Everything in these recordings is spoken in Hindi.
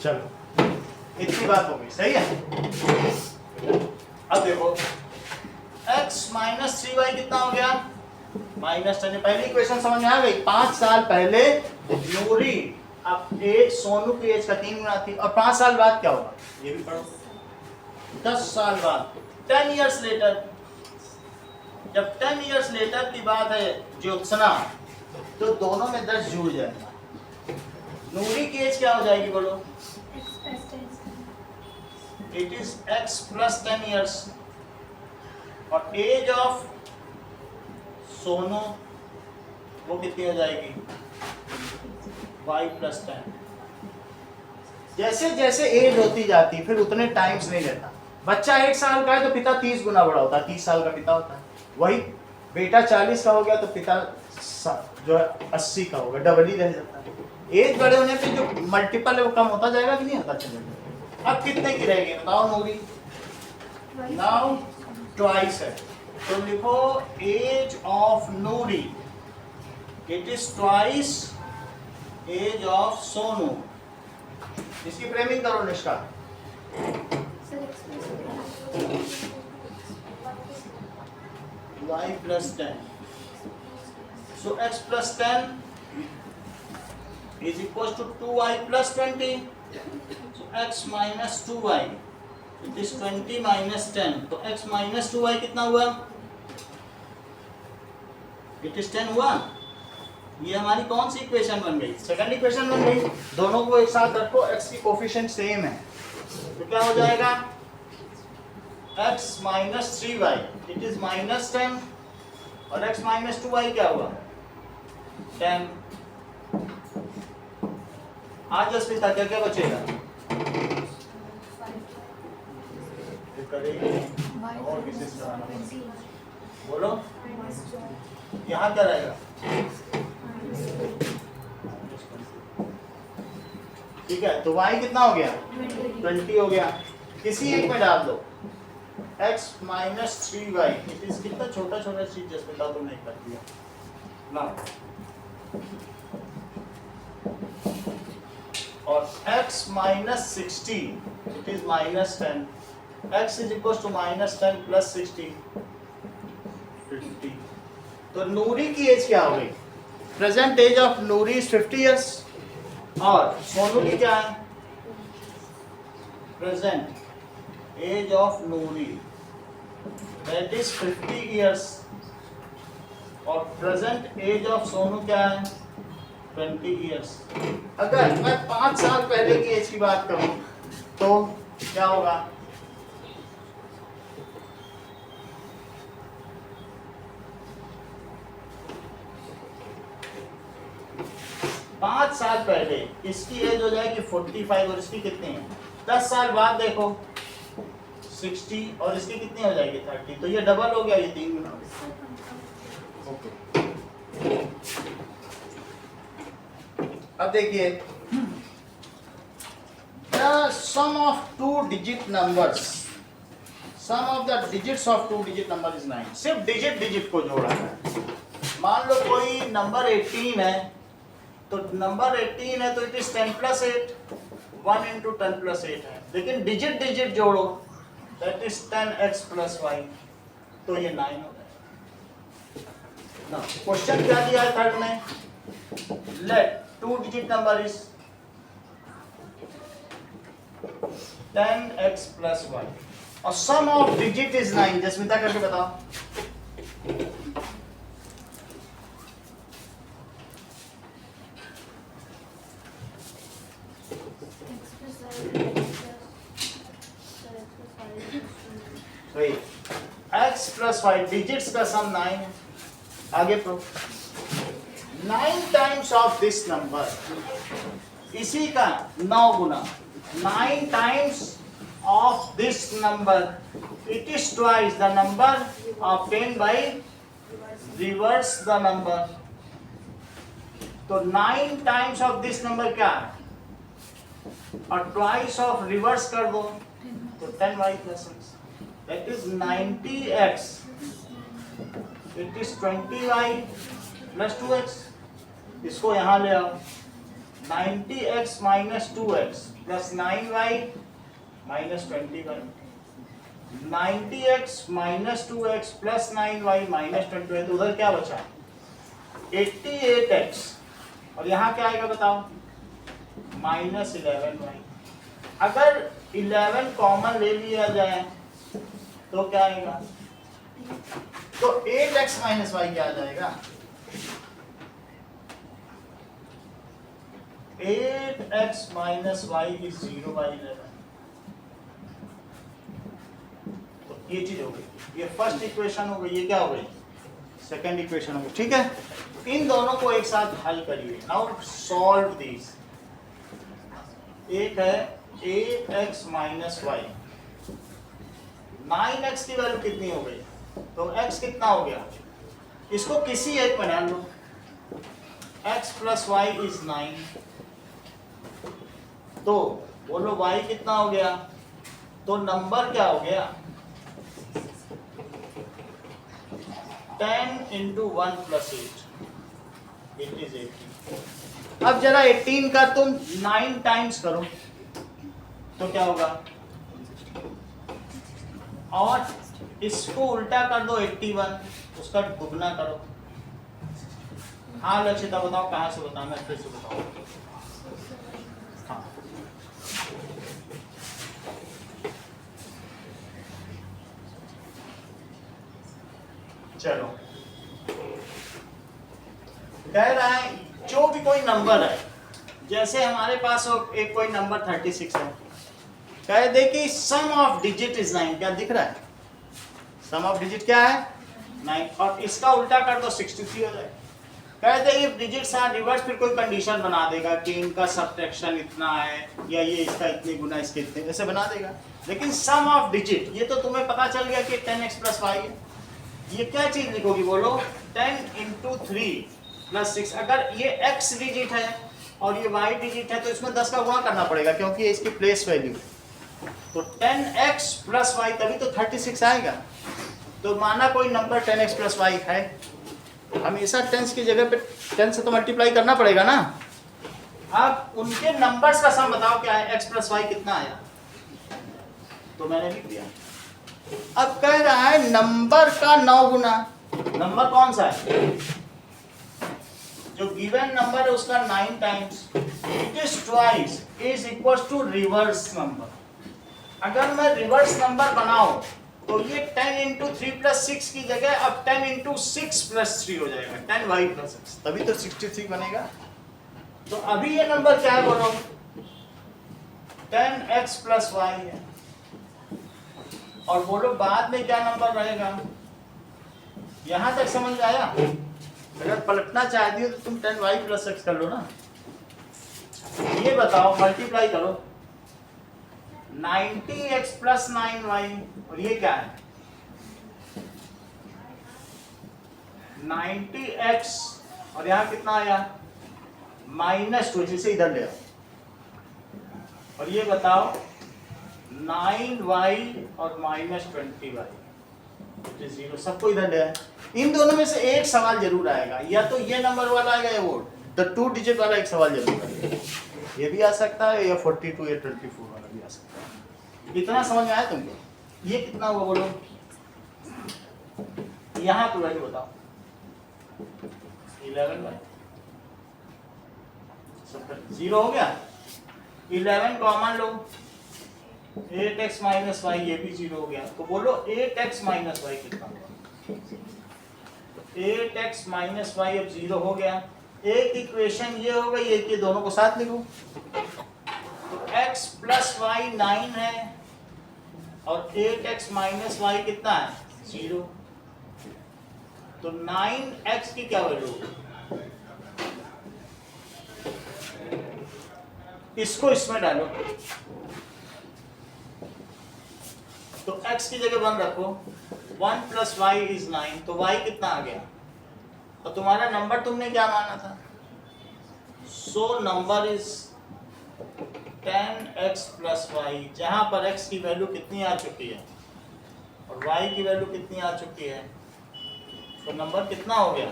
चलो इतनी बात हो गई, सही है। अब देखो x माइनस 3y कितना हो गया, -10। पहली इक्वेशन समझ में आ गई। 5 साल पहले नूरी अब एज सोनू की एज का 3 गुना थी, और 5 साल बाद क्या होगा ये भी पढ़ो। 10 साल बाद 10 इयर्स लेटर, जब 10 इयर्स लेटर की बात है ज्योत्सना, तो दोनों में 10 जुड़ जाएगा। नूरी की एज क्या हो जाएगी बोलो, it is x plus 10 years, और एज ऑफ सोनू वो कितनी हो जाएगी, y प्लस 10। जैसे जैसे एज होती जाती फिर उतने टाइम्स नहीं रहता। बच्चा 1 साल का है तो पिता 30 गुना बड़ा होता है, 30 साल का पिता होता है। वही बेटा 40 का हो गया तो पिता जो है 80 का होगा, डबल ही रह जाता है। एज बड़े होने पे जो मल्टीपल है वो कम होता जाएगा कि नहीं होता चलेगा। अब कितने की रहेगी बताओ नूरी, नाउ ट्वाइस है, तो लिखो age of Noori, it is twice age of Sonu. इसकी फ्रेमिंग करो निष्ठा। y plus 10, so x plus 10 is equals to 2y plus 20, so x minus 2y, it is 20 minus 10, तो x minus 2y कितना हुआ, it is 10 हुआ। ये हमारी कौन सी इक्वेशन बन गई, सेकंड इक्वेशन बन गई। दोनों को एक साथ रखो, x की कोफिशिएंट सेम है, तो क्या हो जाएगा, x minus 3y, it is minus 10, और x minus 2y क्या हुआ, 10। आज अस्मिता क्या क्या बचेगा, और किसी से बोलो, यहाँ क्या रहेगा, ठीक है। तो y कितना हो गया, 20 हो गया। किसी एक में डाल दो, x minus 3y, it is कितना छोटा छोटा चीज जिसमें तुम नहीं कर दिया ना, और x minus 60, it is minus 10, x is equals to minus 10 plus 60, 50। तो नूरी की एज क्या हो गई, present age of Noori is 50 years, और सोनू की क्या है, present age of Noori that is 50 years, और प्रेजेंट एज ऑफ सोनू क्या है, 20 इयर्स। अगर मैं 5 साल पहले की एज की बात करूं तो क्या होगा, पांच साल पहले इसकी एज हो जाएगी 45, और इसकी कितनी है, 10 साल बाद देखो 60, और इसकी कितनी हो जाएगी 30, तो ये डबल हो गया, ये 3 गुना हो गया। ओके, अब देखिए, the sum of 2 digit numbers, sum of the digits of 2 digit number is 9। सिर्फ डिजिट डिजिट को जोड़ा है। मान लो कोई नंबर 18 है, तो नंबर 18 है तो it is 10 plus 8, 1 into 10 plus 8 है, लेकिन डिजिट डिजिट जोड़ो that is 10x plus y, तो ये 9 हो जाएगा। क्वेश्चन क्या दिया है थर्ड में, let 2 digit number is 10x plus y, और sum of digit is 9। Jasmita करके बताओ, x प्लस y डिजिट्स का सम 9 है। आगे proof, 9 times of this number, इसी का 9 गुना, 9 times of this number, it is twice the number obtained by reverse the number। तो 9 टाइम्स ऑफ दिस नंबर क्या है, और ट्वाइस ऑफ रिवर्स कर दो तो 10y plus x, that is 90x, it is 20y plus 2x। इसको यहाँ ले आओ, 90x minus 2x plus 9y minus 20y, 90x minus 2x plus 9y minus 20y, तो उधर क्या बचा 88x, और यहाँ क्या आएगा बताओ माइनस 11y। अगर 11 कॉमन ले लिया जाए तो क्या आएगा, तो 8x माइनस वाई क्या आ जाएगा 8x माइनस वाई इज 0/11। तो ये चीज हो गई, ये फर्स्ट इक्वेशन हो गई, ये क्या हो गई सेकंड इक्वेशन हो गई। ठीक है, इन दोनों को एक साथ हल करिए। Now solve this. एक है 8x माइनस वाई, 9x की वैल्यू कितनी हो गई, तो x कितना हो गया, इसको किसी एक में डाल लो, x प्लस वाई इज 9, तो बोलो y कितना हो गया, तो नंबर क्या हो गया 10 into 1 plus 8, it is 18। अब जरा 18 का तुम 9 टाइम्स करो तो क्या होगा, और इसको उल्टा कर दो 81, उसका दुगना करो। हाँ लक्षिता बताओ कहाँ से बताओ, मैं फिर से बताऊँ। हाँ चलो, कह रहा है जो भी कोई नंबर है, जैसे हमारे पास एक कोई नंबर 36 है, कह दे कि सम ऑफ डिजिट इज 9, क्या दिख रहा है, सम ऑफ डिजिट क्या है 9, और इसका उल्टा कर दो 63 हो जाए। कहते हैं ये डिजिट्स आर रिवर्स, फिर कोई कंडीशन बना देगा कि इनका सब्ट्रैक्शन इतना है या ये इसका इतने गुना इसके इतने, ऐसे बना देगा। लेकिन सम ऑफ डिजिट, ये तो तुम्हें पता चल गया कि 10x प्लस वाई है, ये क्या चीज लिखोगी बोलो 10 into 3 प्लस 6। अगर ये x डिजिट है और ये y डिजिट है तो इसमें 10 का गुणा करना पड़ेगा क्योंकि ये इसकी प्लेस वैल्यू, तो 10x प्लस वाई तभी तो 36 आएगा। तो माना कोई नंबर 10x प्लस वाई है, हमेशा 10 की जगह पे 10 से तो मल्टीप्लाई करना पड़ेगा ना। अब उनके नंबर्स का सम बताओ क्या है, x प्लस वाई कितना आया, तो मैंने लिख दिया। अब कह रहा है नंबर का 9 गुना, नंबर कौन सा है, जो गिवन नंबर है उसका 9 times it is twice is equal to reverse number. अगर मैं रिवर्स नंबर बनाऊं तो ये 10 into 3 plus 6 की जगह अब 10 into 6 plus 3 हो जाएगा, 10y plus 6, तभी तो 63 बनेगा। तो अभी ये नंबर क्या है बोलो 10x plus y है, और बोलो बाद में क्या नंबर रहेगा, यहां तक समझ आया। अगर पलटना चाहती हो तो तुम 10y plus x कर लो ना। ये बताओ मल्टीप्लाई करो 90x प्लस 9y, और ये क्या है 90x, और यहां कितना आया -2, जिसे इधर ले आओ, और ये बताओ 9y और -20y 0, सबको इधर ले आए। इन दोनों में से एक सवाल जरूर आएगा, या तो ये नंबर वाला आएगा या वो 2 डिजिट वाला एक सवाल जरूर आएगा, ये भी आ सकता है, या 42 या 24 वाला भी आ सकता है। इतना समझ में आया तुमको, ये कितना हुआ बोलो, यहां तो वैल्यू बताओ 11 0 हो गया, 11 कॉमन लो, 8x माइनस वाई ये भी 0 हो गया, तो बोलो 8x माइनस वाई कितना होगा, 8x माइनस वाई अब 0 हो गया। एक इक्वेशन ये हो गई, एक ये दोनों को साथ लिखो, तो x प्लस वाई 9 है और 8x माइनस वाई कितना है 0, तो 9x की क्या वैल्यू होगी, इसको इसमें डालो, तो x की जगह 1 रखो, 1 प्लस वाई इज 9, तो y कितना आ गया, और तुम्हारा नंबर तुमने क्या माना था, so number is 10x plus Y, जहां पर x की वैल्यू कितनी आ चुकी है और y की वैल्यू कितनी आ चुकी है, तो नंबर कितना हो गया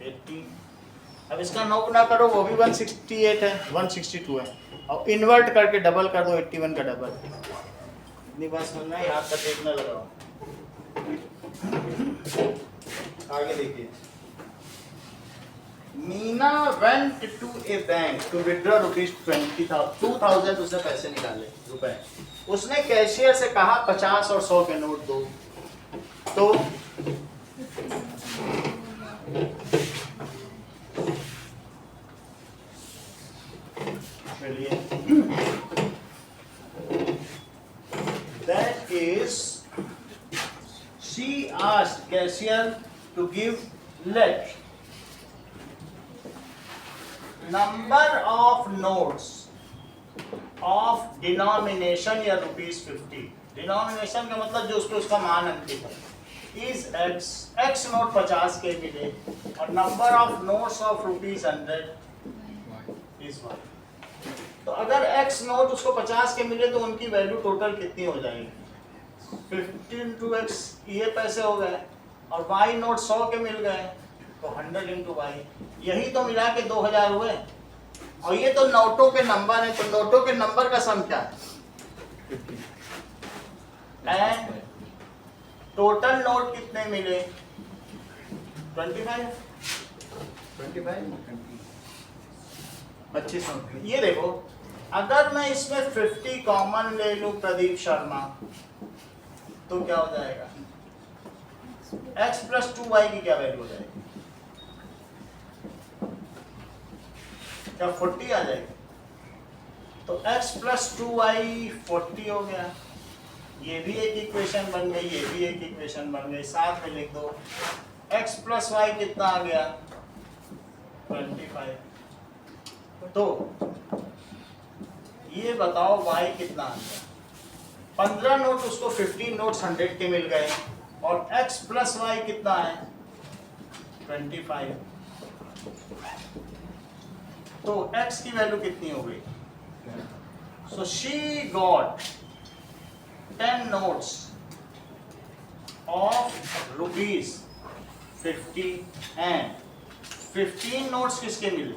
18। अब इसका 9 गुना करो वो भी 168 है, 162 है, और इन्वर्ट करके डबल कर दो 81 का डबल। इतनी बात समझना है, याद कर देखना लगाओ। आगे देखिए, Meena went to a bank to withdraw ₹20,000 उसने पैसे निकाले रुपए। उसने कैशियर से कहा 50 और 100 के नोट दो, तो चलिए that is she asked cashier to give let number of notes of denomination या ₹50। डिनोमिनेशन का मतलब जो उसको उसका मान अंकित है is x, x नोट 50 के मिले और number of notes of ₹100 is 1। तो अगर x नोट उसको 50 के मिले तो उनकी वैल्यू टोटल कितनी हो जाएगी? 50 into x ये पैसे हो गए, और y नोट 100 के मिल गए तो 100 into y, यही तो मिला के 2000 हुए। और ये तो नोटों के नंबर है, तो नोटों के नंबर का सम क्या है? 50। एंड टोटल नोट कितने मिले? 25। 25 नोट। ये देखो, अगर मैं इसमें 50 कॉमन ले लूं प्रदीप शर्मा, तो क्या हो जाएगा? x प्लस 2y की क्या वैल्यू हो जाएगी? क्या 40 आ जाएगी? तो x प्लस 2y 40 हो गया। ये भी एक इक्वेशन बन गई, ये भी एक इक्वेशन बन गई, साथ में लिख दो। x प्लस y कितना आ गया? 25। तो ये बताओ y कितना आ गया? 15 नोट उसको 15 नोट्स 100 के मिल गए, और x प्लस y कितना है? 25। तो x की वैल्यू कितनी हो गई? So she got 10 notes of ₹50 and 15 notes किसके मिले?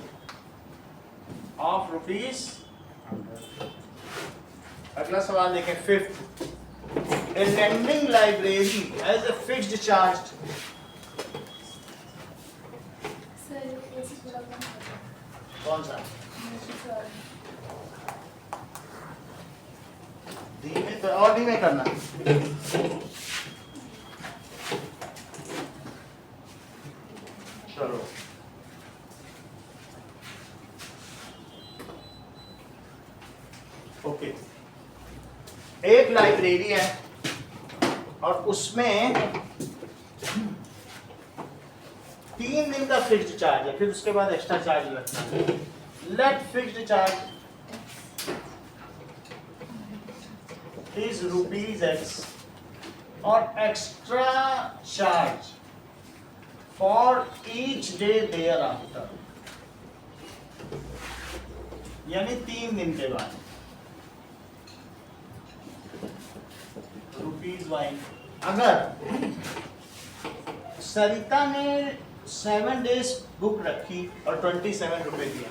of ₹100। अगला सवाल देखें, 5th, a lending library has a fixed charge। कौन सा? धीमे तो और धीमे करना। चलो ओके, एक लाइब्रेरी है और उसमें 3 दिन का फिक्स्ड चार्ज है, फिर उसके बाद एक्स्ट्रा चार्ज लगता है। Let fixed charge is ₹x और extra charge for each day thereafter, यानी 3 दिन के बाद ₹y। अगर सरिता ने 7 डेज बुक रखी और ₹27 दिया,